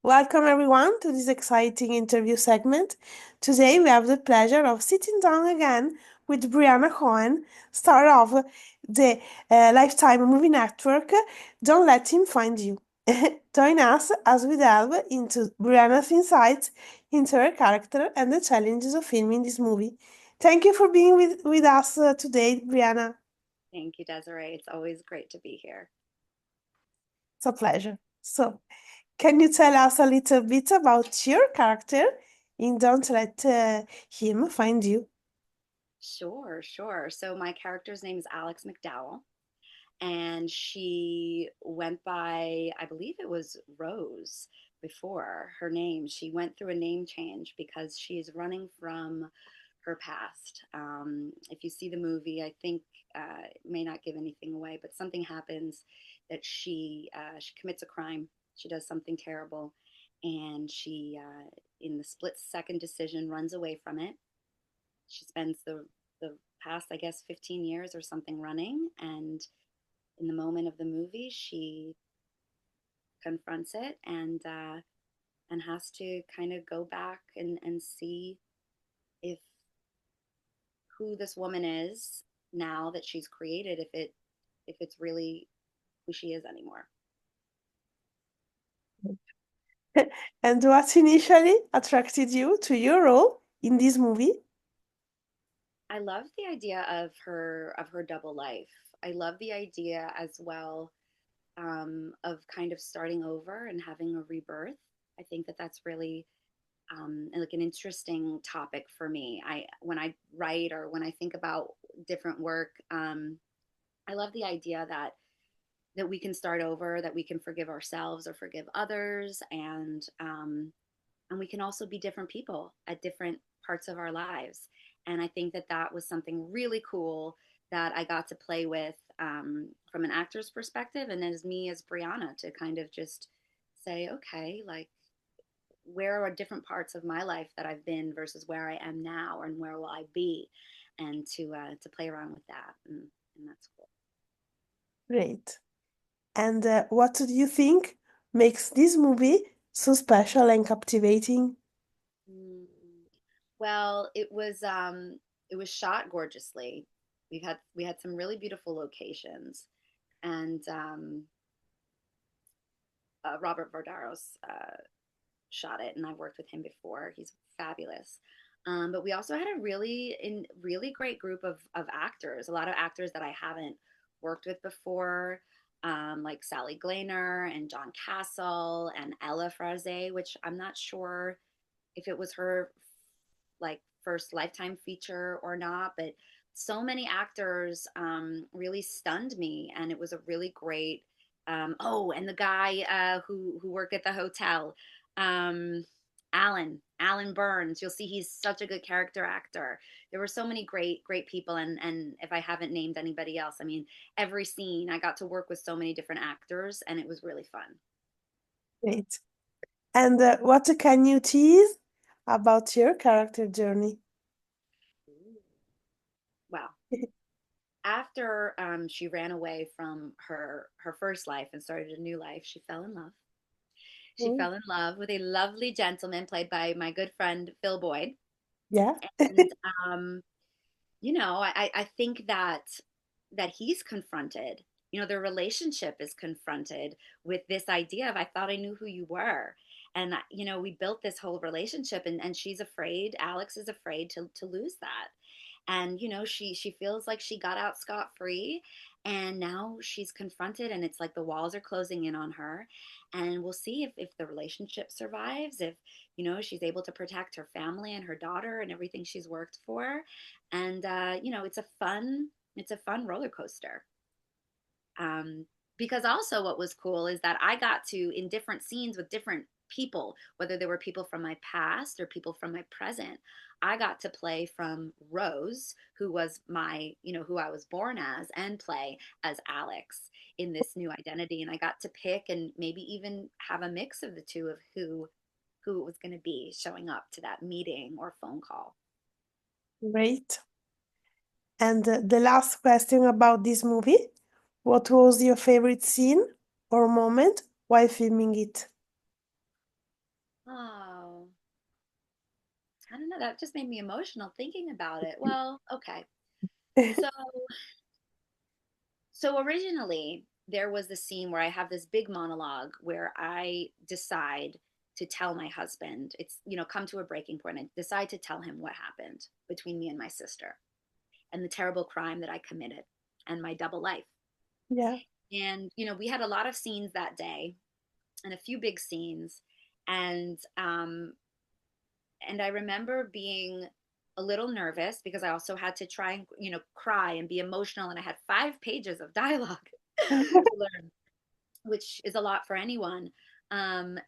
Welcome everyone to this exciting interview segment. Today we have the pleasure of sitting down again with Brianna Cohen, star of the Lifetime Movie Network. Don't let him find you. Join us as we delve into Brianna's insights into her character and the challenges of filming this movie. Thank you for being with us today, Brianna. Thank you, Desiree. It's always great to be here. It's a pleasure. So, can you tell us a little bit about your character in Don't Let Him Find You? Sure, sure. So my character's name is Alex McDowell, and she went by, I believe it was Rose before her name. She went through a name change because she's running from her past. If you see the movie, I think it may not give anything away, but something happens that she commits a crime. She does something terrible, and she, in the split second decision, runs away from it. She spends the past, I guess, 15 years or something running, and in the moment of the movie, she confronts it and has to kind of go back and see if who this woman is now that she's created, if it's really who she is anymore. And what initially attracted you to your role in this movie? I love the idea of her double life. I love the idea as well, of kind of starting over and having a rebirth. I think that that's really like an interesting topic for me. I when I write or when I think about different work, I love the idea that we can start over, that we can forgive ourselves or forgive others, and we can also be different people at different parts of our lives. And I think that that was something really cool that I got to play with, from an actor's perspective, and as me as Brianna to kind of just say, okay, like where are different parts of my life that I've been versus where I am now, and where will I be, and to play around with that, and that's cool. Great. And what do you think makes this movie so special and captivating? Mm. Well, it was shot gorgeously. We had some really beautiful locations, and Robert Vardaros shot it, and I've worked with him before. He's fabulous. But we also had a really great group of actors. A lot of actors that I haven't worked with before, like Sally Glaner and John Castle and Ella Fraze, which I'm not sure if it was her like first Lifetime feature or not, but so many actors really stunned me, and it was a really great. Oh, and the guy who worked at the hotel, um, Alan Burns. You'll see he's such a good character actor. There were so many great people, and if I haven't named anybody else, I mean, every scene I got to work with so many different actors, and it was really fun. Great. And what can you tease about your character journey? Wow. After she ran away from her first life and started a new life, she fell in love. She Mm, fell in love with a lovely gentleman played by my good friend Phil Boyd. yeah. And you know, I think that he's confronted. You know, their relationship is confronted with this idea of I thought I knew who you were. And you know, we built this whole relationship, and she's afraid, Alex is afraid to lose that. And you know, she feels like she got out scot free, and now she's confronted, and it's like the walls are closing in on her. And we'll see if the relationship survives, if you know she's able to protect her family and her daughter and everything she's worked for. And you know, it's a fun roller coaster. um, because also what was cool is that I got to, in different scenes with different people, whether they were people from my past or people from my present, I got to play from Rose, who was my, you know, who I was born as, and play as Alex in this new identity. And I got to pick and maybe even have a mix of the two of who it was going to be showing up to that meeting or phone call. Great. And the last question about this movie. What was your favorite scene? or moment while filming it? Oh, I don't know. That just made me emotional thinking about it. Well, okay. So, so originally there was the scene where I have this big monologue where I decide to tell my husband, it's, come to a breaking point. I decide to tell him what happened between me and my sister and the terrible crime that I committed and my double life. Yeah, And, we had a lot of scenes that day and a few big scenes. And I remember being a little nervous because I also had to try and, cry and be emotional. And I had 5 pages of dialogue to learn, which is a lot for anyone. And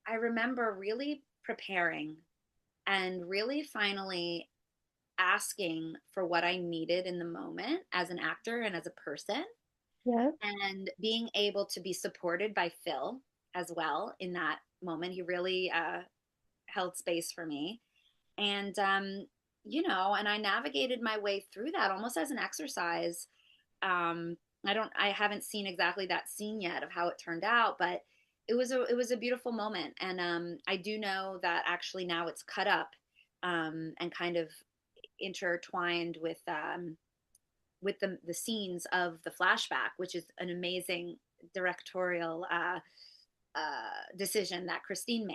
I remember really preparing and really finally asking for what I needed in the moment as an actor and as a person, yeah, and being able to be supported by Phil as well in that moment. He really held space for me. And, and I navigated my way through that almost as an exercise. Um, I haven't seen exactly that scene yet of how it turned out, but it was a beautiful moment. And I do know that actually now it's cut up and kind of intertwined with the scenes of the flashback, which is an amazing directorial decision that Christine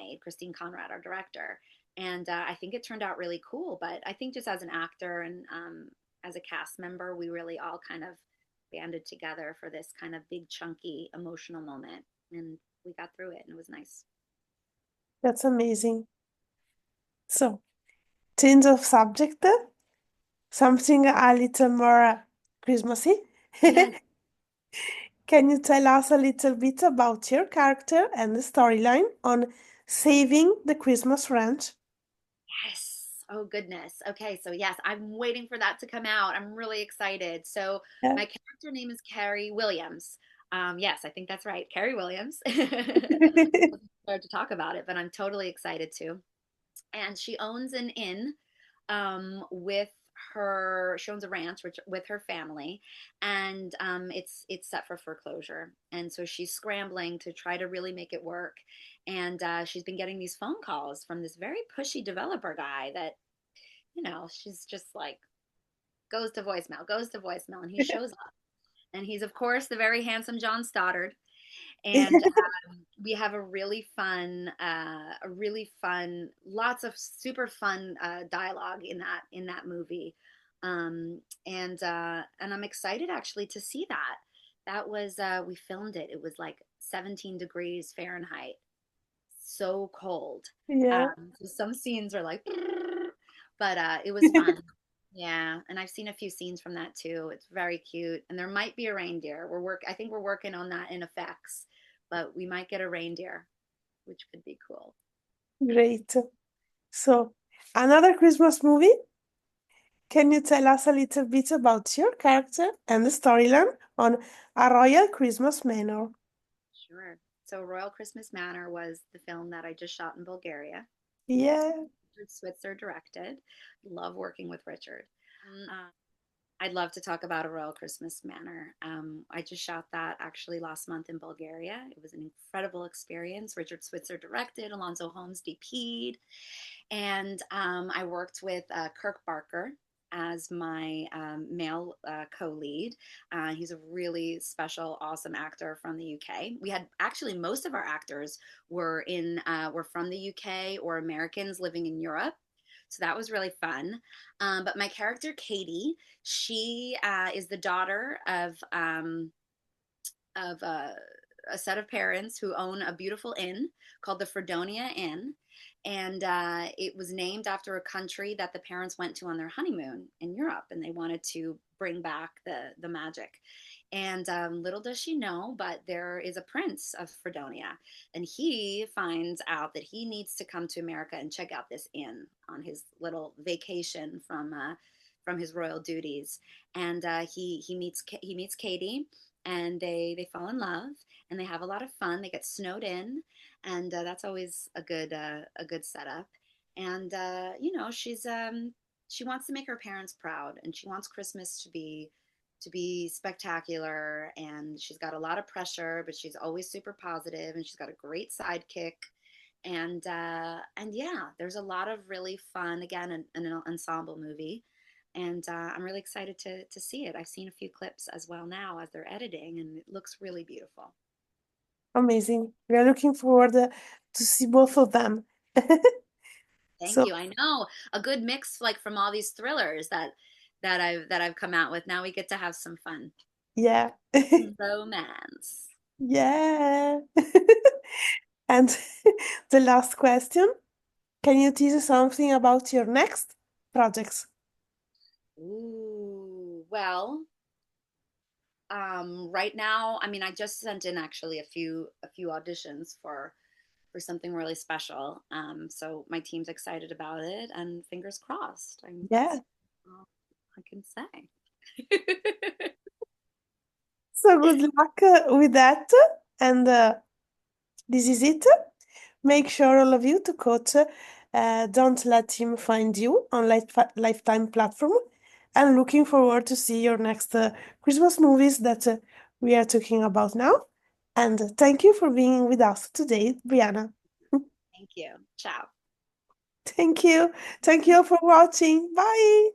Conrad, our director. And I think it turned out really cool. But I think just as an actor and as a cast member, we really all kind of banded together for this kind of big, chunky, emotional moment. And we got through it, and it was nice. that's amazing. So, change of subject, something a little more Christmassy. Yes. Can you tell us a little bit about your character and the storyline on Saving the Christmas Ranch? Yes. Oh, goodness. Okay. So, yes, I'm waiting for that to come out. I'm really excited. So, Yeah. my character name is Carrie Williams. Yes, I think that's right. Carrie Williams. I wasn't prepared to talk about it, but I'm totally excited to. And she owns an inn with she owns a ranch with her family, and it's set for foreclosure, and so she's scrambling to try to really make it work. And she's been getting these phone calls from this very pushy developer guy that, she's just like, goes to voicemail, and he shows up, and he's of course the very handsome John Stoddard. And we have lots of super fun dialogue in that movie, and I'm excited actually to see that. That was we filmed it. It was like 17 degrees Fahrenheit, so cold. Yeah, So some scenes are like, but it was fun. Yeah, and I've seen a few scenes from that too. It's very cute, and there might be a reindeer. I think we're working on that in effects, but we might get a reindeer, which could be cool. great. So, another Christmas movie. Can you tell us a little bit about your character and the storyline on A Royal Christmas Manor? Sure. So, Royal Christmas Manor was the film that I just shot in Bulgaria. Yeah, Richard Switzer directed. Love working with Richard. I'd love to talk about A Royal Christmas Manor. I just shot that actually last month in Bulgaria. It was an incredible experience. Richard Switzer directed, Alonzo Holmes DP'd, and I worked with Kirk Barker as my male co-lead. He's a really special, awesome actor from the UK. We had actually most of our actors were from the UK or Americans living in Europe. So that was really fun. But my character, Katie, she is the daughter of a set of parents who own a beautiful inn called the Fredonia Inn. And it was named after a country that the parents went to on their honeymoon in Europe, and they wanted to bring back the magic. And little does she know, but there is a prince of Fredonia, and he finds out that he needs to come to America and check out this inn on his little vacation from his royal duties. And he meets Katie, and they fall in love, and they have a lot of fun. They get snowed in, and that's always a good setup. And she wants to make her parents proud, and she wants Christmas to be to be spectacular, and she's got a lot of pressure, but she's always super positive, and she's got a great sidekick. And yeah, there's a lot of really fun, again, an ensemble movie, and I'm really excited to see it. I've seen a few clips as well now as they're editing, and it looks really beautiful. Amazing. We are looking forward to see both of them. Thank So you. I know, a good mix, like from all these thrillers that I've come out with. Now we get to have some fun yeah. romance. Yeah. And the last question, can you tease something about your next projects? Ooh, well, right now, I mean, I just sent in actually a few auditions for something really special. So my team's excited about it, and fingers crossed. Yeah. That's all I can say. So good luck with that. And this is it. Make sure all of you to coach. Don't let him find you on Lifetime platform. And looking forward to see your next Christmas movies that we are talking about now. And thank you for being with us today, Brianna. Thank you. Ciao. Thank you. Thank you for watching. Bye.